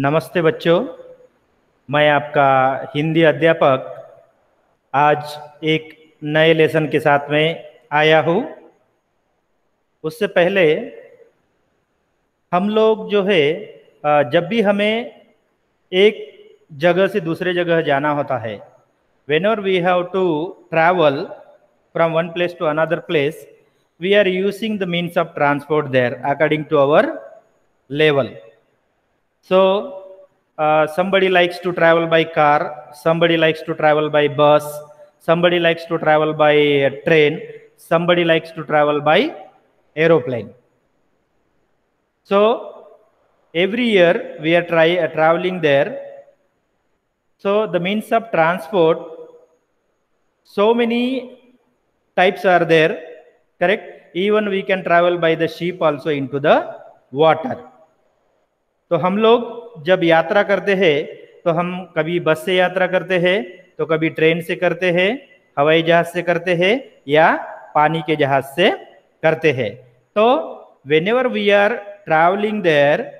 नमस्ते बच्चों। मैं आपका हिंदी अध्यापक आज एक नए लेसन के साथ में आया हूँ। उससे पहले हम लोग जो है जब भी हमें एक जगह से दूसरे जगह जाना होता है, whenever we have to travel from one place to another place, we are using the means of transport there according to our level. So somebody likes to travel by car, somebody likes to travel by bus, somebody likes to travel by train, somebody likes to travel by aeroplane. So every year we are traveling there. So the means of transport, so many types are there, correct? Even we can travel by the ship also into the water. तो हम लोग जब यात्रा करते हैं तो हम कभी बस से यात्रा करते हैं, तो कभी ट्रेन से करते हैं, हवाई जहाज से करते हैं या पानी के जहाज से करते हैं। तो whenever we are traveling there,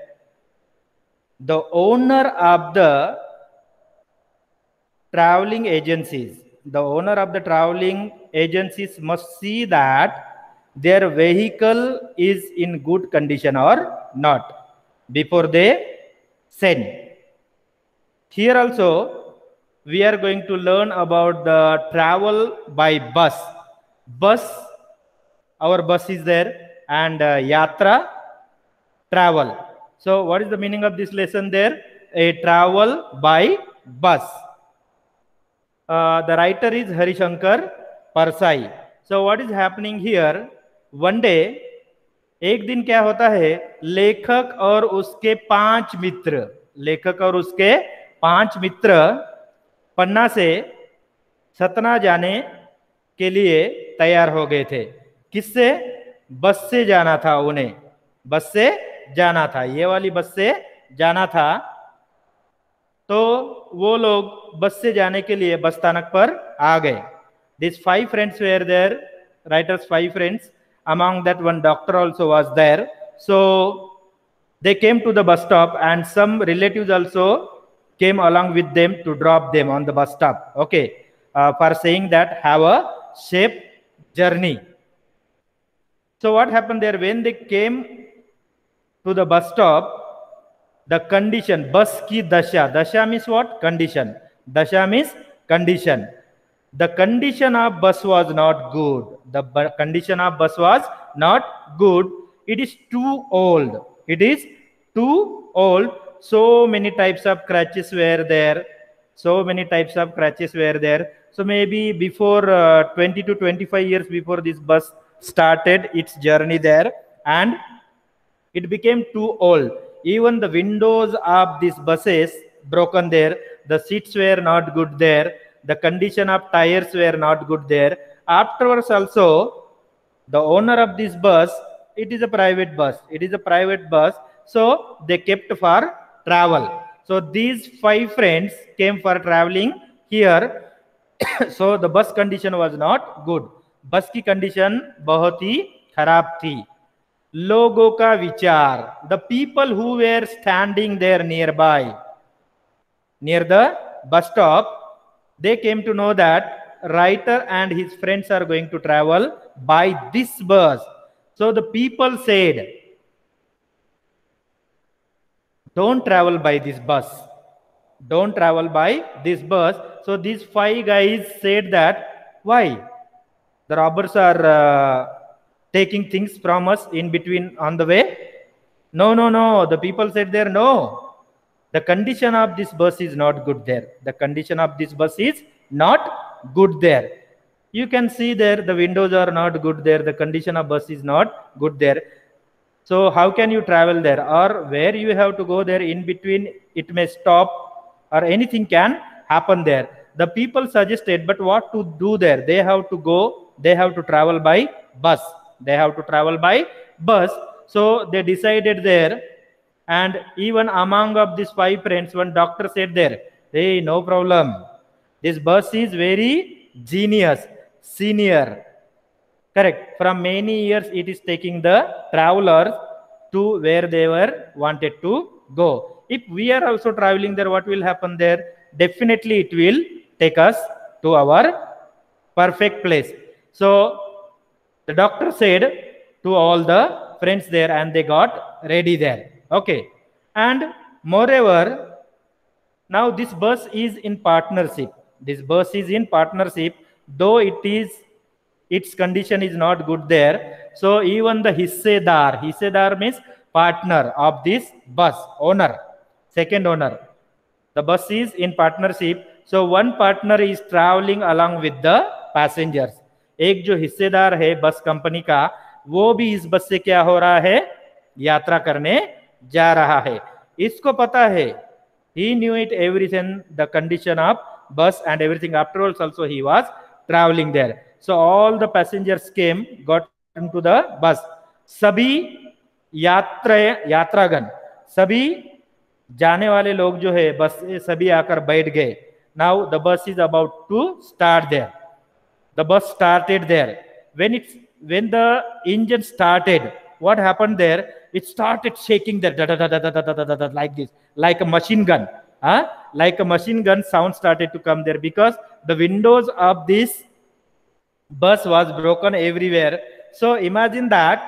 the owner of the traveling agencies, the owner of the traveling agencies must see that their vehicle is in good condition or not before they send. Here also we are going to learn about the travel by bus. Bus, our bus is there, and yatra, travel. So what is the meaning of this lesson there? A travel by bus. The writer is Harishankar Parsai. So what is happening here? One day, एक दिन क्या होता है, लेखक और उसके 5 मित्र, लेखक और उसके 5 मित्र पन्ना से सतना जाने के लिए तैयार हो गए थे। किससे? बस से जाना था उन्हें, बस से जाना था, ये वाली बस से जाना था। तो वो लोग बस से जाने के लिए बस स्थानक पर आ गए। These 5 friends were there, writer's 5 friends. Among that, one doctor also was there. So they came to the bus stop, and some relatives also came along with them to drop them on the bus stop. Okay, for saying that have a safe journey. So what happened there? When they came to the bus stop, the condition, bus ki dasha, dasha means what? Condition. Dasha means condition. The condition of bus was not good. The condition of bus was not good. It is too old. It is too old. So many types of crutches were there. So many types of crutches were there. So maybe before 20 to 25 years before this bus started its journey there, and it became too old. Even the windows of these buses broken there. The seats were not good there. The condition of tires were not good there. Afterwards also, the owner of this bus, it is a private bus. It is a private bus. So they kept for travel. So these 5 friends came for traveling here. So the bus condition was not good. बस की condition बहुत ही खराब थी। लोगों का विचार, the people who were standing there nearby, near the bus stop, they came to know that writer and his friends are going to travel by this bus. So the people said, don't travel by this bus, don't travel by this bus. So these 5 guys said that, why? The robbers are taking things from us in between on the way. No, no, no. The people said there, no. The condition of this bus is not good there. The condition of this bus is not good there. You can see there, the windows are not good there. The condition of bus is not good there. So how can you travel there? Or where you have to go there, in between it may stop or anything can happen there. The people suggested, but what to do there? They have to go, they have to travel by bus. They have to travel by bus. So they decided there, and even among of these 5 friends, one doctor said there, hey, no problem. This bus is very genius, senior. Correct. From many years, it is taking the travelers to where they were wanted to go. If we are also traveling there, what will happen there? Definitely it will take us to our perfect place. So the doctor said to all the friends there, and they got ready there. Okay. And moreover, now this bus is in partnership. This bus is in partnership, though its condition is not good there. So even the hissedar means partner of this bus, owner, second owner. The bus is in partnership. So one partner is traveling along with the passengers. एक जो हिस्सेदार है बस company का, वो भी इस बस से क्या हो रहा है? यात्रा करने जा रहा है. इसको पता है. He knew it everything, the condition of bus and everything. After all, also he was traveling there. So all the passengers came, got into the bus. सभी यात्रागण, सभी जाने वाले लोग जो है बस से सभी आकर बैठ गए. Now the bus is about to start there. The bus started there. When the engine started, what happened there? It started shaking there, like this, like a machine gun. Like a machine gun sound started to come there, because the windows of this bus was broken everywhere. So imagine that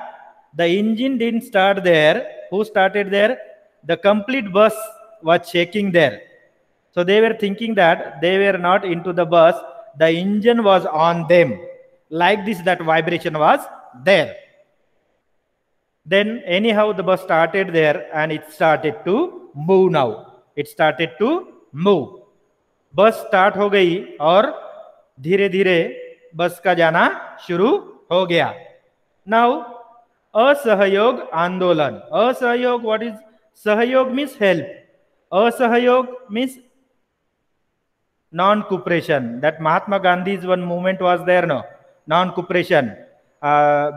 the engine didn't start there. Who started there? The complete bus was shaking there. So they were thinking that they were not into the bus, the engine was on them. Like this, that vibration was there. Then anyhow the bus started there, and it started to move now. It started to move. बस start हो गई और धीरे धीरे बस का जाना शुरू हो गया. नाउ असहयोग आंदोलन. असहयोग, व्हाट इज सहयोग? Means help. असहयोग means non-cooperation. That Mahatma Gandhi's one movement was there, no? Non-cooperation.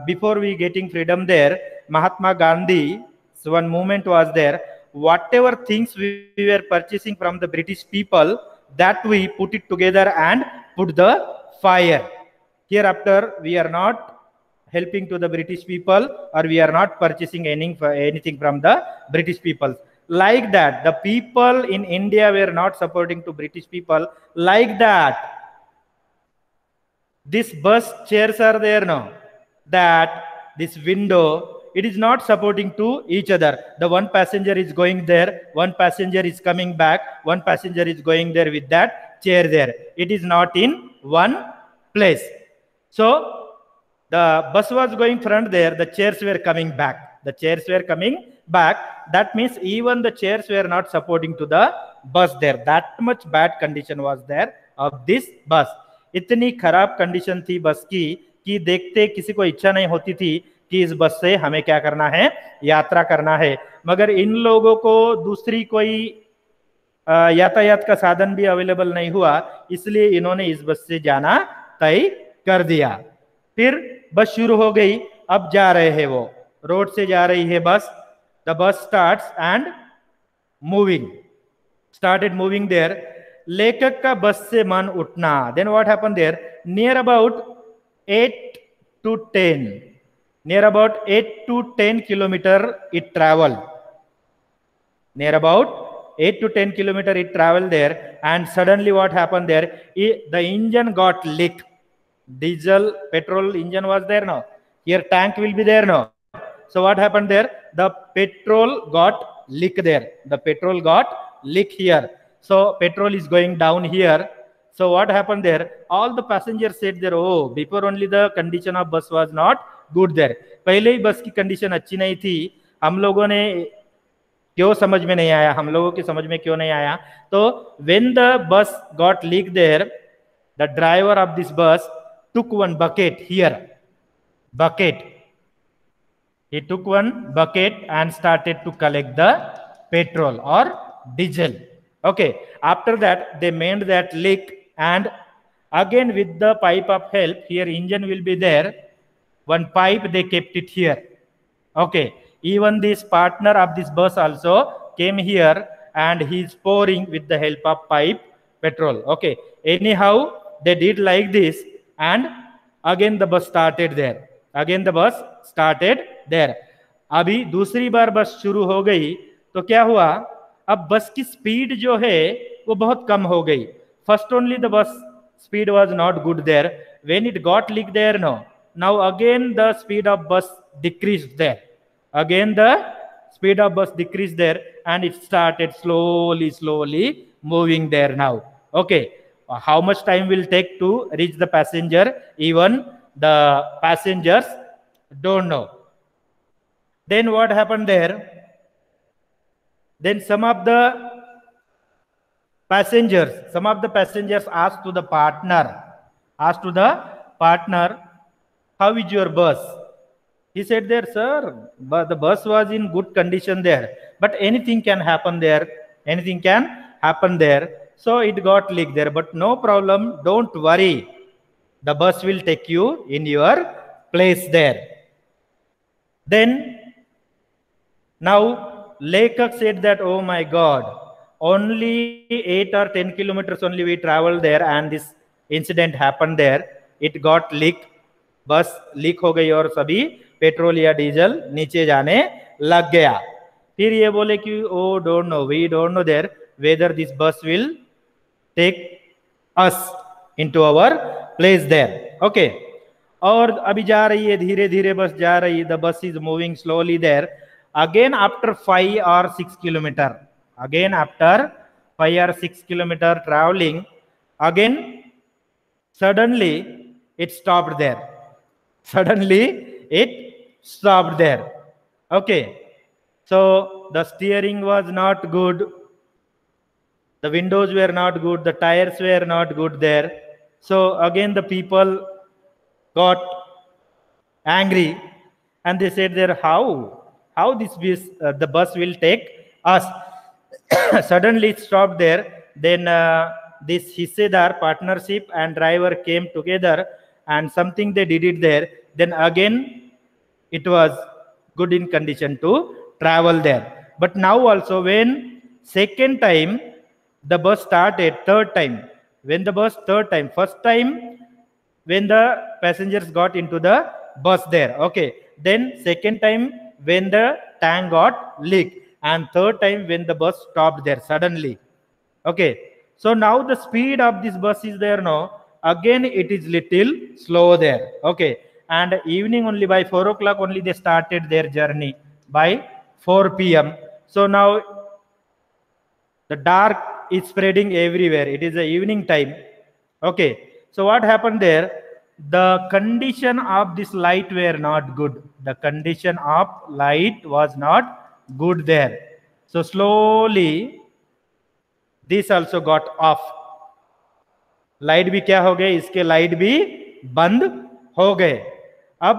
Before we getting freedom there, Mahatma Gandhi's one movement was there. Whatever things we were purchasing from the British people, that we put it together and put the fire. Hereafter, we are not helping to the British people, or we are not purchasing anything from the British people. Like that, the people in India were not supporting to British people. Like that, this bus chairs are there now. That this window, it is not supporting to each other. The one passenger is going there, one passenger is coming back, one passenger is going there with that chair there. It is not in one place. So the bus was going front there, the chairs were coming back. The chairs were coming back. That means even the chairs were not supporting to the bus there. That much bad condition was there of this bus. इतनी खराब condition थी बस की कि देखते किसी को इच्छा नहीं होती थी कि इस बस से हमें क्या करना है, यात्रा करना है. मगर इन लोगों को दूसरी कोई यातायात का साधन भी अवेलेबल नहीं हुआ, इसलिए इन्होंने इस बस से जाना तय कर दिया. फिर बस शुरू हो गई. अब जा रहे हैं, वो रोड से जा रही है बस. The bus starts and started moving there. लेखक का बस से मन उठना. Then what happened there? Near about 8 to 10 kilometer it traveled. Near about 8 to 10 kilometer it traveled there, and suddenly what happened there? The engine got leaked. Diesel, petrol engine was there now. Here tank will be there now. So what happened there? The petrol got leak there. The petrol got leak here. So petrol is going down here. So what happened there? All the passengers said there, oh, before only the condition of bus was not good there. पहले ही बस की condition अच्छी नहीं थी. हम लोगों ने क्यों समझ में नहीं आया, हम लोगों की समझ में क्यों नहीं आया? तो when the bus got leak there, the driver of this bus took one bucket here. Bucket. He took one bucket and started to collect the petrol or diesel. Okay. After that, they made that leak, and again with the pipe of help, here engine will be there. One pipe, they kept it here. Okay. Even this partner of this bus also came here, and he is pouring with the help of pipe petrol. Okay. Anyhow, they did like this, and again the bus started there. Again the bus started there. अभी दूसरी बार बस शुरू हो गई तो क्या हुआ, अब बस की स्पीड जो है वो बहुत कम हो गई. First only the bus speed was not good there. When it got leak there, no, now again the speed of bus decreased there. Again the speed of bus decreased there, and it started slowly moving there now. Okay, how much time will take to reach the passenger? Even the passengers don't know. Then what happened there? Then some of the passengers asked to the partner, how is your bus? He said there, sir, but the bus was in good condition there, but anything can happen there. So it got leaked there, but no problem, don't worry, the bus will take you in your place there. Then now Lekhak said that, oh my God, only 8 or 10 kilometers only we traveled there, and this incident happened there. It got leaked. बस leak हो गई और सभी petrol या diesel नीचे जाने लग गया. फिर ये बोले कि oh don't know, we don't know there whether this bus will take us into our place there. Okay, और अभी जा रही है, धीरे धीरे बस जा रही है. The bus is moving slowly there. Again after 5 or 6 kilometer, traveling, again suddenly it stopped there. Okay, so the steering was not good, the windows were not good, the tires were not good there. So again the people got angry, and they said there, how the bus will take us? Suddenly it stopped there. Then this Hissedar partnership and driver came together, and something they did it there. Then again it was good in condition to travel there. But now also, when second time the bus started, first time when the passengers got into the bus there, okay, then second time when the tank got leaked, and third time when the bus stopped there suddenly. Okay, so now the speed of this bus is there now, again it is little slow there. Okay, and evening only, by 4 o'clock only they started their journey, by 4 p.m. So now the dark is spreading everywhere, it is the evening time. Okay, so what happened there? The condition of this light were not good. The condition of light was not good there. So slowly this also got off. Light भी क्या हो गए, इसके light भी बंद हो गए. अब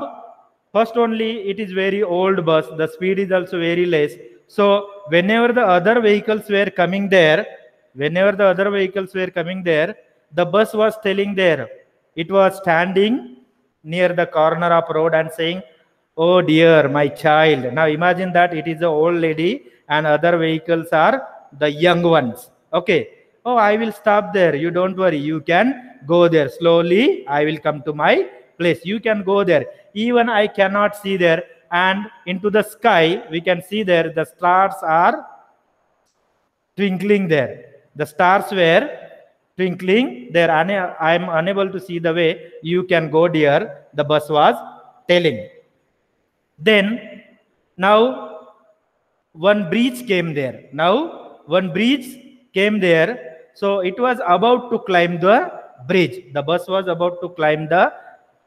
first only it is very old bus, the speed is also very less. So whenever the other vehicles were coming there, the bus was telling there, it was standing near the corner of road and saying, oh dear, my child. Now imagine that it is the old lady and other vehicles are the young ones. Okay, oh, I will stop there, you don't worry, you can go there slowly, I will come to my place, you can go there. Even I cannot see there, and into the sky we can see there the stars are twinkling there. The stars were twinkling there. I am unable to see the way, you can go dear, the bus was telling. Then now one bridge came there. So it was about to climb the bridge. The bus was about to climb the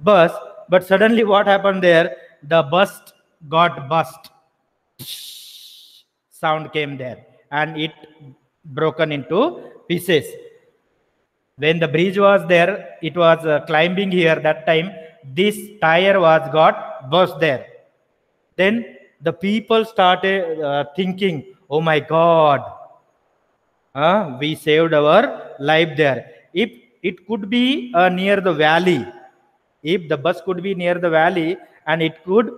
bus, but suddenly what happened there? The bus got burst. Sound came there, and it broken into pieces. When the bridge was there, it was climbing here. That time this tire was got burst there. Then the people started thinking, oh my God, we saved our life there. If it could be near the valley, if the bus could be near the valley and it could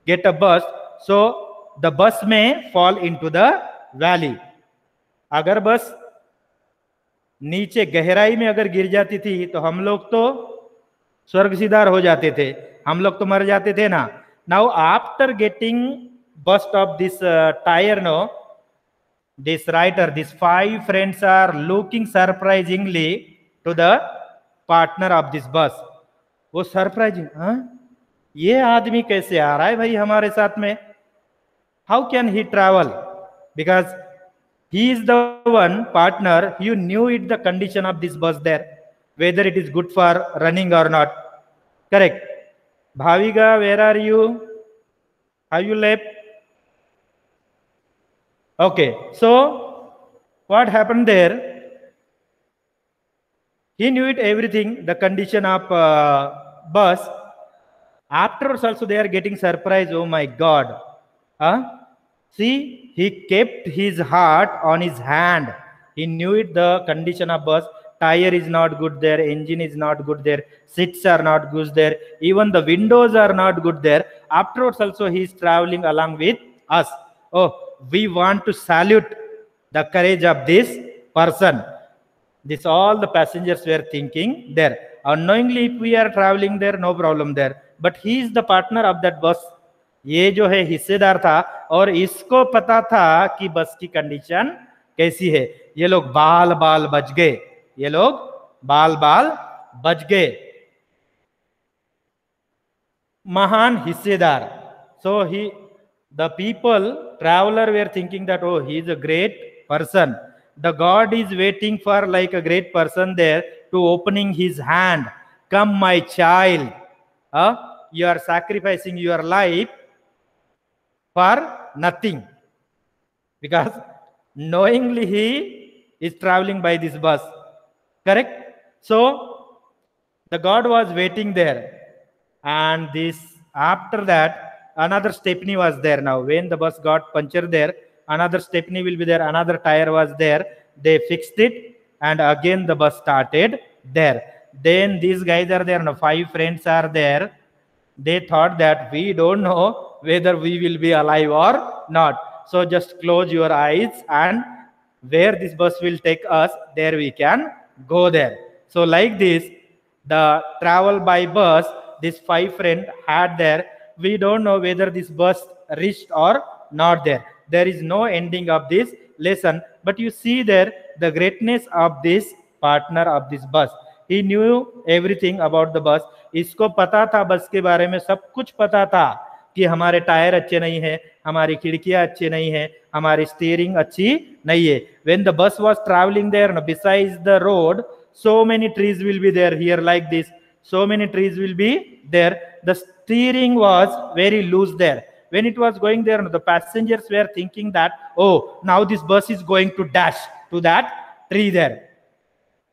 get a bus, so the bus may fall into the valley. अगर बस नीचे गहराई में अगर गिर जाती थी तो हम लोग तो स्वर्गसीधार हो जाते थे, हम लोग तो मर जाते थे ना. Now after getting burst of this tire, no, this writer, these five friends are looking surprisingly to the partner of this bus. वो सरप्राइजिंग, हाँ ये आदमी कैसे आ रहा है भाई हमारे साथ में? How can he travel? Because he is the one partner. You knew it, the condition of this bus there, whether it is good for running or not. Correct. Bhavika, where are you? Have you left? Okay. So what happened there? He knew it everything, the condition of bus. Afterwards also they are getting surprised. Oh my God. Huh? See, he kept his heart on his hand. He knew it, the condition of bus. Tire is not good there, engine is not good there, seats are not good there, even the windows are not good there. Afterwards also he is traveling along with us. Oh, we want to salute the courage of this person. This all the passengers were thinking there. Unknowingly, if we are traveling there, no problem there. But he is the partner of that bus. ये जो है हिस्सेदार था और इसको पता था कि बस की कंडीशन कैसी है. ये लोग बाल बाल बच गए. ये लोग बाल बाल बच गए. महान हिस्सेदार. So the people, traveler were thinking that, oh, he is a great person. The God is waiting for like a great person there to opening his hand. Come, my child. You are sacrificing your life for nothing. Because knowingly he is traveling by this bus. Correct? So the God was waiting there. And this, after that, another stepney was there now. When the bus got punctured there, another stepney will be there, another tire was there. They fixed it, and again the bus started there. Then these guys are there, now 5 friends are there. They thought that we don't know whether we will be alive or not. So just close your eyes, and where this bus will take us, there we can go there. So like this, the travel by bus, this 5 friends had there. We don't know whether this bus reached or not there. There is no ending of this lesson. But you see there the greatness of this partner of this bus. He knew everything about the bus. इसको पता था बस के बारे में, सब कुछ पता था कि हमारे टायर अच्छे नहीं है, हमारी खिड़कियां अच्छे नहीं है, हमारी स्टीयरिंग अच्छी नहीं है. When the bus was traveling there, besides the road, so many trees will be there here like this. So many trees will be there. The steering was very loose there. When it was going there, the passengers were thinking that, oh, now this bus is going to dash to that tree there.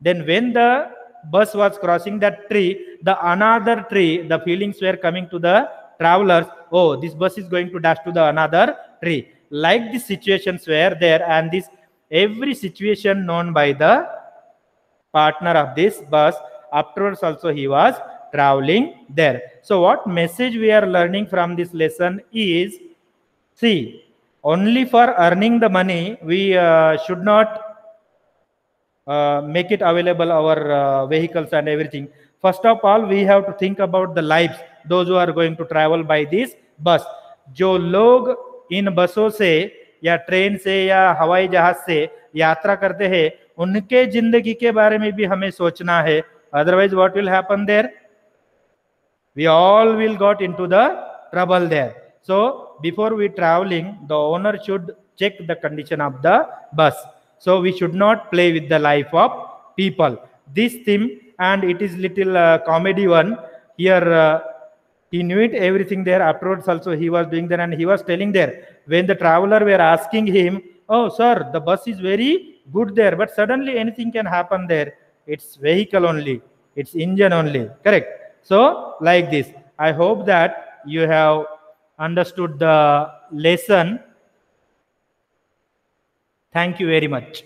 Then when the bus was crossing that tree, the another tree, the feelings were coming to the travelers, oh, this bus is going to dash to the another tree. Like these situations were there, and this every situation known by the partner of this bus. Afterwards also he was traveling there. So what message we are learning from this lesson is, see, only for earning the money we should not make it available our vehicles and everything. First of all, we have to think about the lives, those who are going to travel by this bus. जो लोग इन बसों से या train से या हवाई जहाज से यात्रा करते हैं, उनके जिंदगी के बारे में भी हमें सोचना है. Otherwise, what will happen there? We all will got into the trouble there. So before we traveling, the owner should check the condition of the bus. So we should not play with the life of people. This theme, and it is little comedy one here. He knew it everything there. Afterwards also he was doing there, and he was telling there, when the traveler were asking him, oh sir, the bus is very good there, but suddenly anything can happen there. It's vehicle only, it's engine only. Correct? So like this, I hope that you have understood the lesson. Thank you very much.